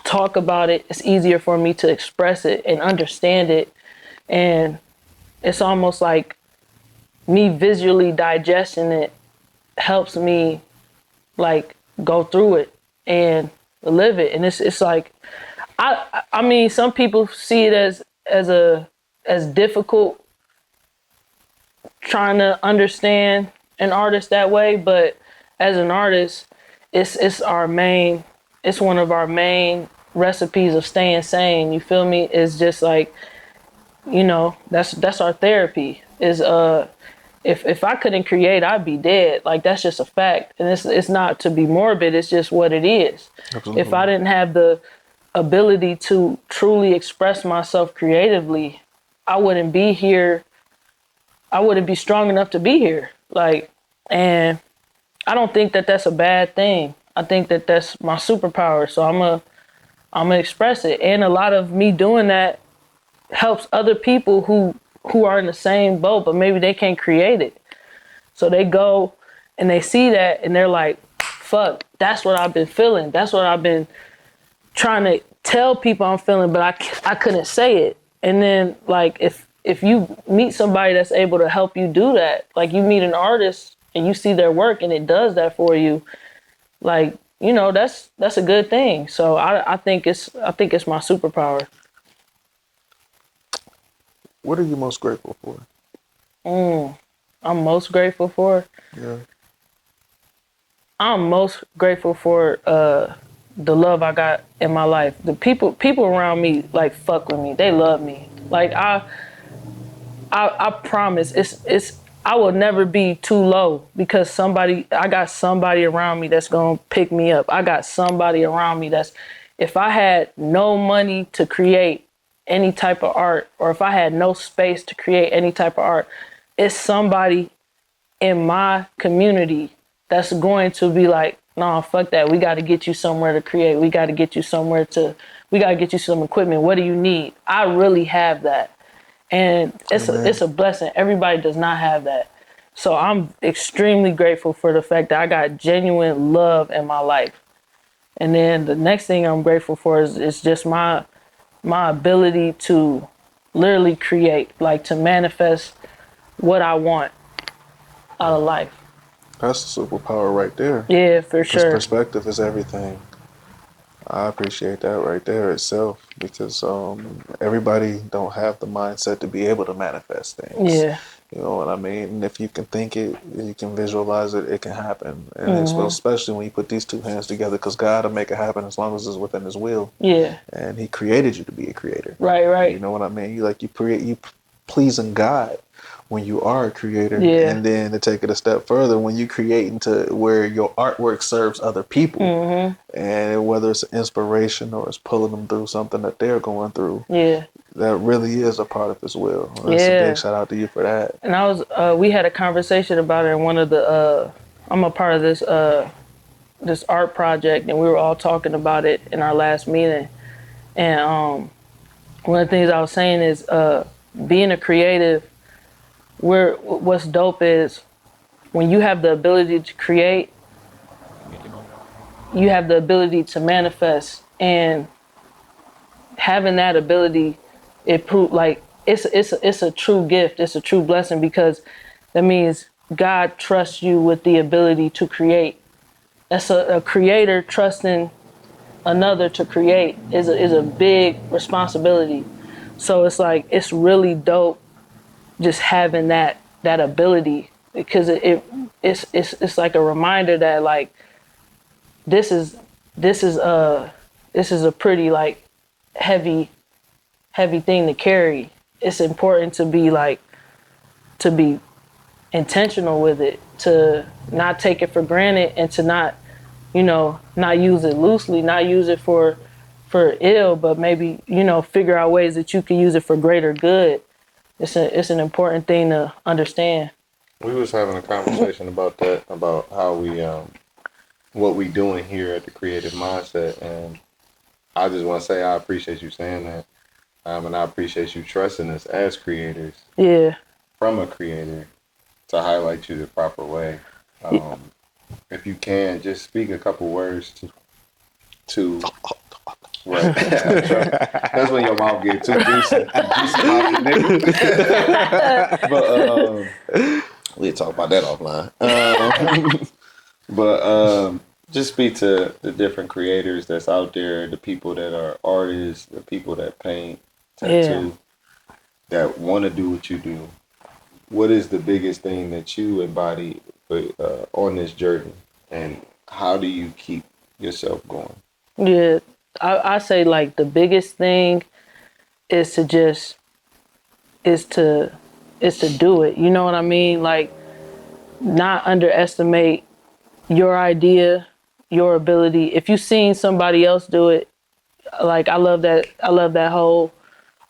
talk about it. It's easier for me to express it and understand it. And it's almost like me visually digesting it helps me like go through it and live it. And it's like, I mean, some people see it as difficult trying to understand an artist that way, but as an artist, it's one of our main recipes of staying sane. You feel me? It's just like, that's our therapy. Is if I couldn't create, I'd be dead. Like that's just a fact. And it's not to be morbid, it's just what it is. Absolutely. If I didn't have the ability to truly express myself creatively, I wouldn't be here. I wouldn't be strong enough to be here. Like, and I don't think that that's a bad thing. I think that that's my superpower. So I'm gonna express it. And a lot of me doing that helps other people who are in the same boat, but maybe they can't create it. So they go and they see that and they're like, fuck, that's what I've been feeling. That's what I've been trying to tell people I'm feeling, but I couldn't say it. And then like if you meet somebody that's able to help you do that, like you meet an artist and you see their work and it does that for you, like, that's a good thing. So I think it's my superpower. What are you most grateful for? I'm most grateful for. Yeah. I'm most grateful for the love I got in my life. The people around me like fuck with me. They love me. Like I promise it's I will never be too low because I got somebody around me that's gonna pick me up. I got somebody around me if I had no money to create any type of art, or if I had no space to create any type of art, it's somebody in my community that's going to be like, nah, fuck that. We got to get you somewhere to create. We got to get you some equipment. What do you need? I really have that. And it's a blessing. Everybody does not have that. So I'm extremely grateful for the fact that I got genuine love in my life. And then the next thing I'm grateful for is just my ability to literally create, like to manifest what I want out of life. That's a superpower right there. Yeah, for sure. Perspective is everything. I appreciate that right there itself because everybody don't have the mindset to be able to manifest things. Yeah. You know what I mean? And if you can think it, you can visualize it, it can happen. And especially when you put these two hands together, because God will make it happen as long as it's within His will. Yeah. And He created you to be a creator. Right. You know what I mean? You pleasing God when you are a creator. Yeah. And then to take it a step further, when you create into where your artwork serves other people, and whether it's inspiration or it's pulling them through something that they're going through, that really is a part of His will. That's a big shout out to you for that. And we had a conversation about it in one of the, I'm a part of this art project, and we were all talking about it in our last meeting. And one of the things I was saying is being a creative, what's dope is when you have the ability to create, you have the ability to manifest, and having that ability, it proved like it's a true gift. It's a true blessing because that means God trusts you with the ability to create. That's a creator trusting another to create is a big responsibility. So it's like, it's really dope just having that ability, because it's like a reminder that like this is a pretty like heavy thing to carry. It's important to be like to be intentional with it, to not take it for granted, and to not, not use it loosely, not use it for ill, but maybe, figure out ways that you can use it for greater good. It's an important thing to understand. We was having a conversation about that, about how we what we doing here at the Creative Mindset, and I just want to say I appreciate you saying that, and I appreciate you trusting us as creators. Yeah. From a creator to highlight you the proper way. If you can, just speak a couple words to right. That's when your mouth get too juicy. But we'll talk about that offline. But just speak to the different creators that's out there, the people that are artists, the people that paint, tattoo, that want to do what you do. What is the biggest thing that you embody on this journey, and how do you keep yourself going? Yeah, I say like the biggest thing is to just is to do it. You know what I mean? Like, not underestimate your idea, your ability. If you've seen somebody else do it, like I love that whole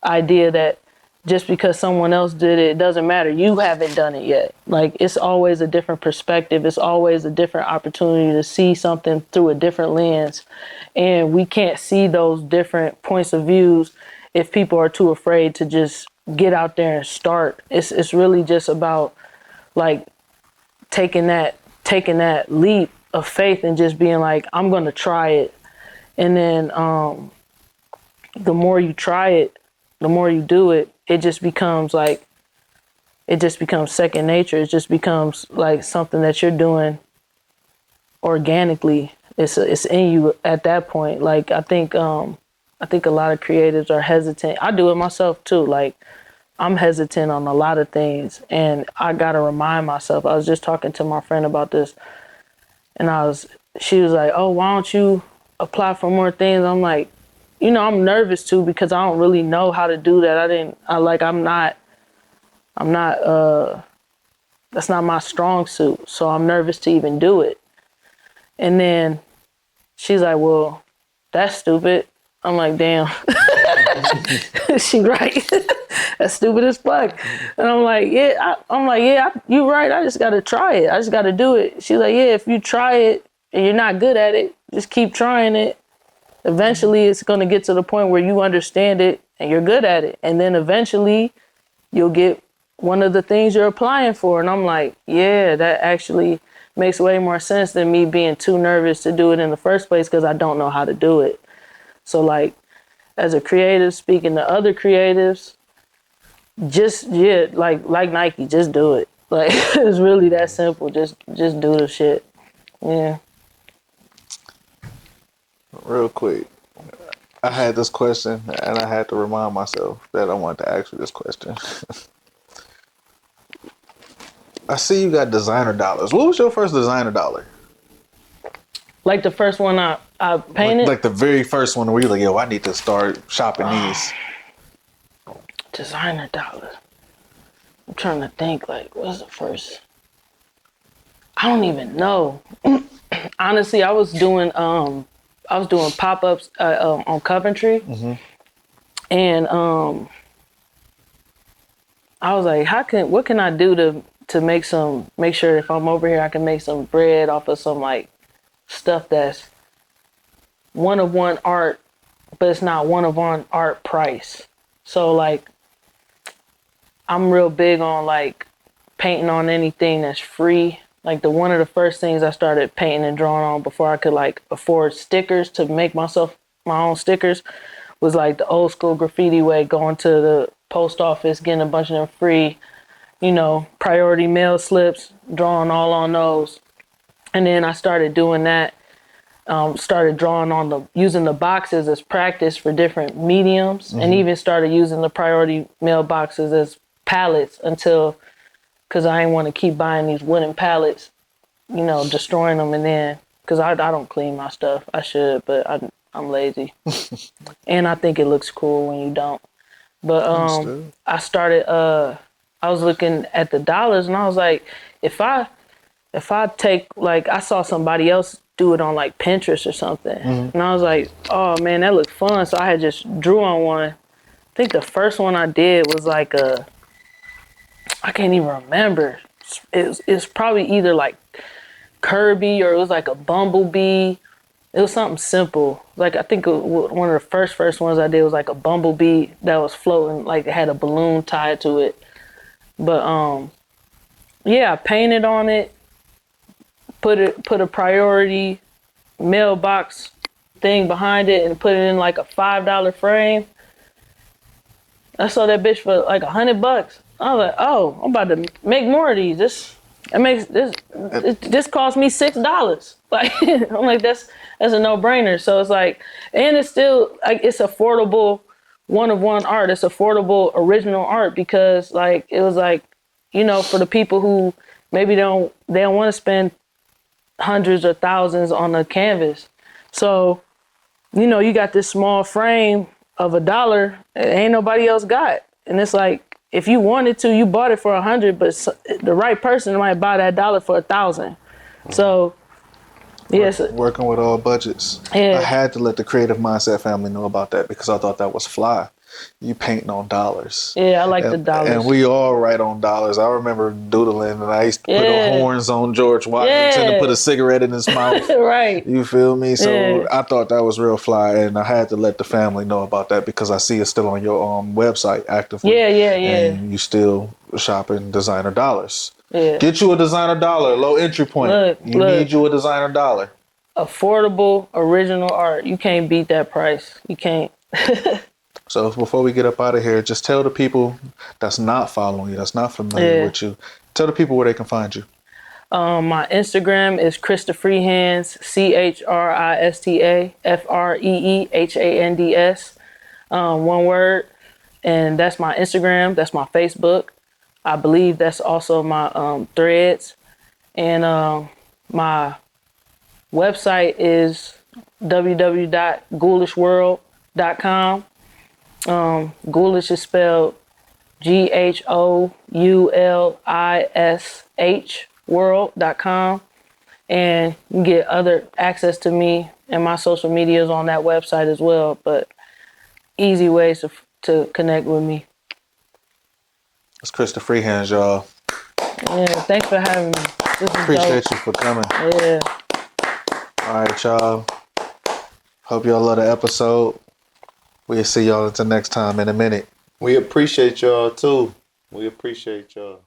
idea that just because someone else did it, it doesn't matter. You haven't done it yet. Like, it's always a different perspective. It's always a different opportunity to see something through a different lens. And we can't see those different points of views if people are too afraid to just get out there and start. It's really just about like taking that leap of faith and just being like, I'm going to try it. And then the more you try it, the more you do it, it just becomes second nature. It just becomes like something that you're doing organically. It's in you at that point. Like, I think a lot of creatives are hesitant. I do it myself too. Like, I'm hesitant on a lot of things, and I gotta remind myself. I was just talking to my friend about this, and she was like, "Oh, why don't you apply for more things?" I'm like, I'm nervous too, because I don't really know how to do that. That's not my strong suit. So I'm nervous to even do it. And then she's like, well, that's stupid. I'm like, damn. She right. That's stupid as fuck. And I'm like, yeah, you're right. I just got to try it. I just got to do it. She's like, yeah, if you try it and you're not good at it, just keep trying it. Eventually, it's going to get to the point where you understand it and you're good at it. And then eventually, you'll get one of the things you're applying for. And I'm like, yeah, that actually makes way more sense than me being too nervous to do it in the first place because I don't know how to do it. So, like, as a creative, speaking to other creatives, like Nike, just do it. Like, it's really that simple. Just do the shit. Yeah. Real quick, I had this question and I had to remind myself that I wanted to ask you this question. I see you got designer dollars. What was your first designer dollar? Like the first one I painted? Like the very first one where you're like, yo, I need to start shopping these. Designer dollars. I'm trying to think, like, what's the first? I don't even know. Honestly, I was doing pop-ups on Coventry. Mm-hmm. And I was like, what can I do to make sure if I'm over here I can make some bread off of some like stuff that's one of one art, but it's not one of one art price. So like, I'm real big on like painting on anything that's free. Like one of the first things I started painting and drawing on before I could like afford stickers to make myself my own stickers was like the old school graffiti way, going to the post office, getting a bunch of them free, priority mail slips, drawing all on those. And then I started doing that, started drawing on using the boxes as practice for different mediums, and even started using the priority mail boxes as pallets because I didn't want to keep buying these wooden pallets, destroying them, and then because I don't clean my stuff. I should, but I'm lazy, and I think it looks cool when you don't. But I started. I was looking at the dollars, and I was like, if I take, like, I saw somebody else do it on like Pinterest or something, and I was like, oh man, that looked fun. So I had just drew on one. I think the first one I did was like I can't even remember. It's probably either like Kirby or it was like a bumblebee. It was something simple. Like I think one of the first ones I did was like a bumblebee that was floating, like it had a balloon tied to it. But yeah, I painted on it, put a priority mailbox thing behind it, and put it in like a $5 frame. I sold that bitch for like $100. I was like, oh, I'm about to make more of these. This cost me $6. Like I'm like, that's a no-brainer. So it's like, and it's still like it's affordable, one-of-one art. It's affordable original art because like it was like, for the people who maybe they don't want to spend hundreds or thousands on a canvas. So, you got this small frame of $1 ain't nobody else got. And it's like, if you wanted to, you bought it for 100, but the right person might buy that $1 for 1,000. So, yes. Working with all budgets. Yeah. I had to let the Creative Mindset family know about that because I thought that was fly. You painting on dollars. Yeah, I like the dollars. And we all write on dollars. I remember doodling, and I used to put the horns on George Washington and put a cigarette in his mouth. Right. You feel me? So I thought that was real fly, and I had to let the family know about that because I see it's still on your website actively. Yeah. And you still shopping designer dollars. Yeah. Get you a designer dollar, low entry point. You need you a designer dollar. Affordable, original art. You can't beat that price. You can't. So before we get up out of here, just tell the people that's not following you, that's not familiar with you, tell the people where they can find you. My Instagram is Christa Freehands, Christa Freehands, one word. And that's my Instagram. That's my Facebook. I believe that's also my Threads. And my website is www.ghoulishworld.com. Ghoulish is spelled GHOULISH world.com, and you get other access to me and my social medias on that website as well, but easy ways to connect with me. It's Christa Freehands, y'all. Yeah, thanks for having me. This is Appreciate dope. you for coming. Yeah. All right, y'all. Hope y'all love the episode. We'll see y'all until next time in a minute. We appreciate y'all too. We appreciate y'all.